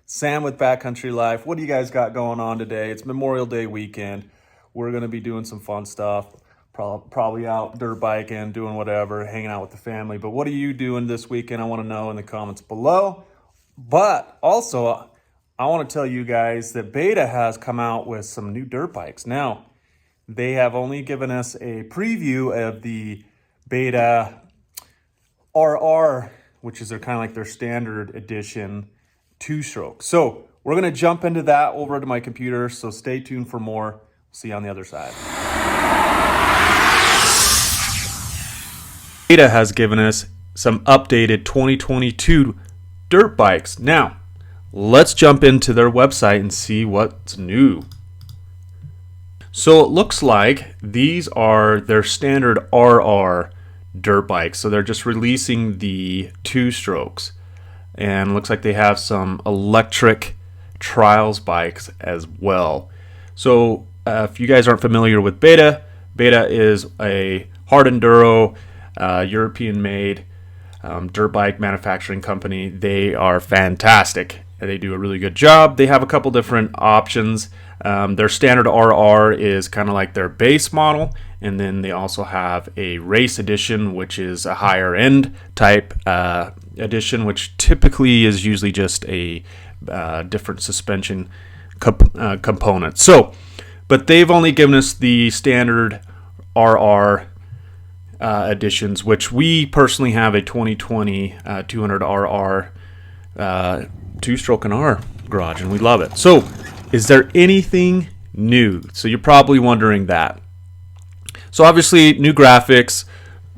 Sam with Backcountry Life. What do you guys got going on today? It's Memorial Day weekend. We're going to be doing some fun stuff. Probably out dirt biking, doing whatever, hanging out with the family. But what are you doing this weekend? I want to know in the comments below. But also, I want to tell you guys that Beta has come out with some new dirt bikes. Now, they have only given us a preview of the Beta RR, which is kind of like their standard edition two-stroke. So we're going to jump into that over to my computer, so stay tuned for more. See you on the other side. Beta has given us some updated 2022 dirt bikes. Now, let's jump into their website and see what's new. So it looks like these are their standard RR dirt bikes. So they're just releasing the two strokes. And it looks like they have some electric trials bikes as well. So if you guys aren't familiar with Beta, Beta is a hard enduro, European-made dirt bike manufacturing company. They are fantastic. They do a really good job. They have a couple different options. Their standard RR is kind of like their base model, and then they also have a race edition, which is a higher end type edition, which typically is usually just a different suspension component. So, but they've only given us the standard RR editions, which we personally have a 2020 200 RR two-stroke in our garage, and we love it. So, is there anything new? So you're probably wondering that. So obviously, new graphics.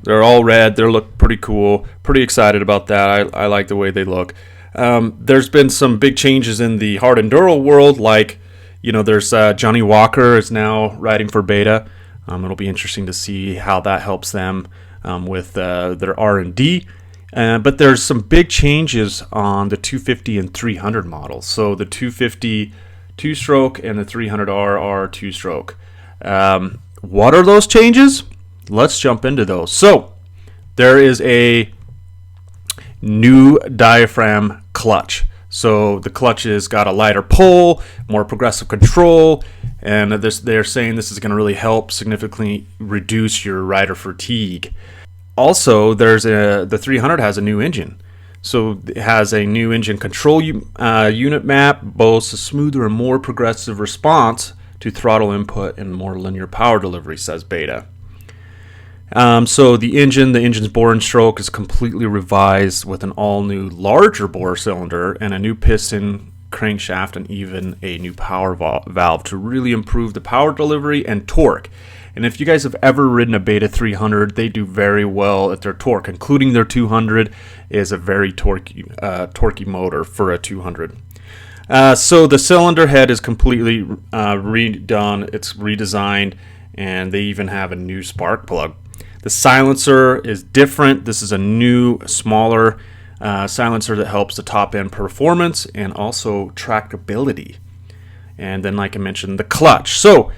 They're all red. They look pretty cool. Pretty excited about that. I like the way they look. There's been some big changes in the hard enduro world. Like, there's Johnny Walker is now riding for Beta. It'll be interesting to see how that helps them with their R&D. But there's some big changes on the 250 and 300 models. So the 250 two-stroke and the 300RR two-stroke. What are those changes? Let's jump into those. So there is a new diaphragm clutch. So the clutch has got a lighter pull, more progressive control, and they're saying this is going to really help significantly reduce your rider fatigue. Also, the 300 has a new engine. So it has a new engine control unit map, boasts a smoother and more progressive response to throttle input and more linear power delivery, says Beta. So the engine's bore and stroke is completely revised with an all-new larger bore cylinder and a new piston, crankshaft, and even a new power valve to really improve the power delivery and torque. And if you guys have ever ridden a Beta 300, they do very well at their torque, including their 200 is a very torquey motor for a 200. So the cylinder head is completely redone. It's redesigned, and they even have a new spark plug. The silencer is different. This is a new, smaller silencer that helps the top-end performance and also tractability. And then, like I mentioned, the clutch. So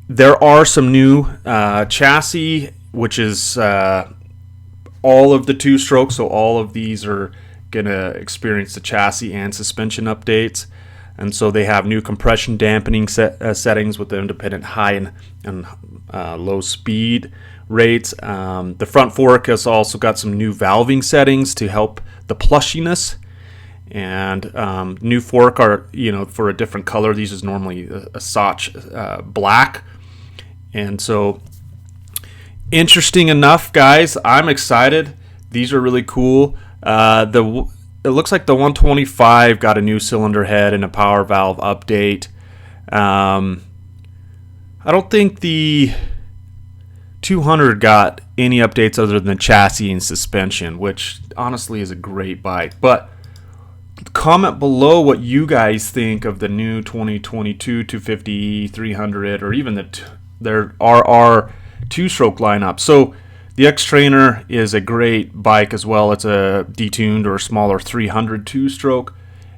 there are some new chassis, which is all of the two-strokes. So all of these are going to experience the chassis and suspension updates. And so they have new compression dampening settings with the independent high and low speed rates. The front fork has also got some new valving settings to help the plushiness. And new fork are, for a different color. These is normally a Soch black. And so, interesting enough, guys, I'm excited. These are really cool. It looks like the 125 got a new cylinder head and a power valve update. I don't think the 200 got any updates other than the chassis and suspension, which honestly is a great bike. But comment below what you guys think of the new 2022 250, 300, or even their RR two-stroke lineup. So the X-Trainer is a great bike as well. It's a detuned or smaller 300 two-stroke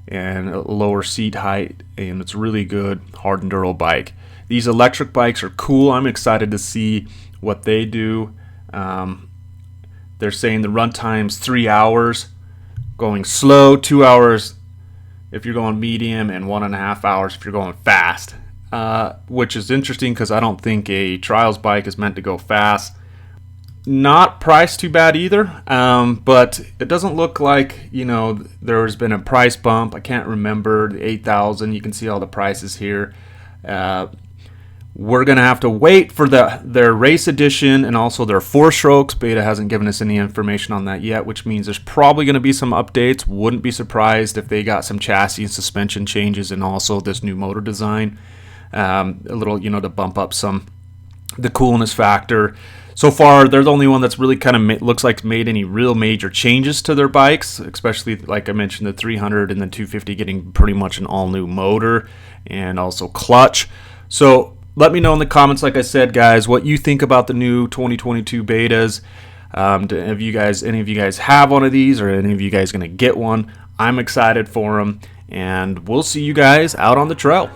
and a lower seat height, and it's a really good hard enduro bike. These electric bikes are cool. I'm excited to see what they do. They're saying the run time's 3 hours, going slow, 2 hours if you're going medium and 1.5 hours if you're going fast, which is interesting because I don't think a trials bike is meant to go fast. Not priced too bad either, but it doesn't look like, you know, there's been a price bump. I can't remember the 8,000. You can see all the prices here. We're gonna have to wait for their race edition and also their 4-strokes. Beta hasn't given us any information on that yet, which means there's probably gonna be some updates. Wouldn't be surprised if they got some chassis and suspension changes and also this new motor design, a little, you know, to bump up the coolness factor. So far, they're the only one that's really kind of looks like made any real major changes to their bikes, especially like I mentioned, the 300 and the 250 getting pretty much an all-new motor and also clutch. So let me know in the comments, like I said, guys, what you think about the new 2022 betas. Any of you guys have one of these, or any of you guys going to get one? I'm excited for them, and we'll see you guys out on the trail.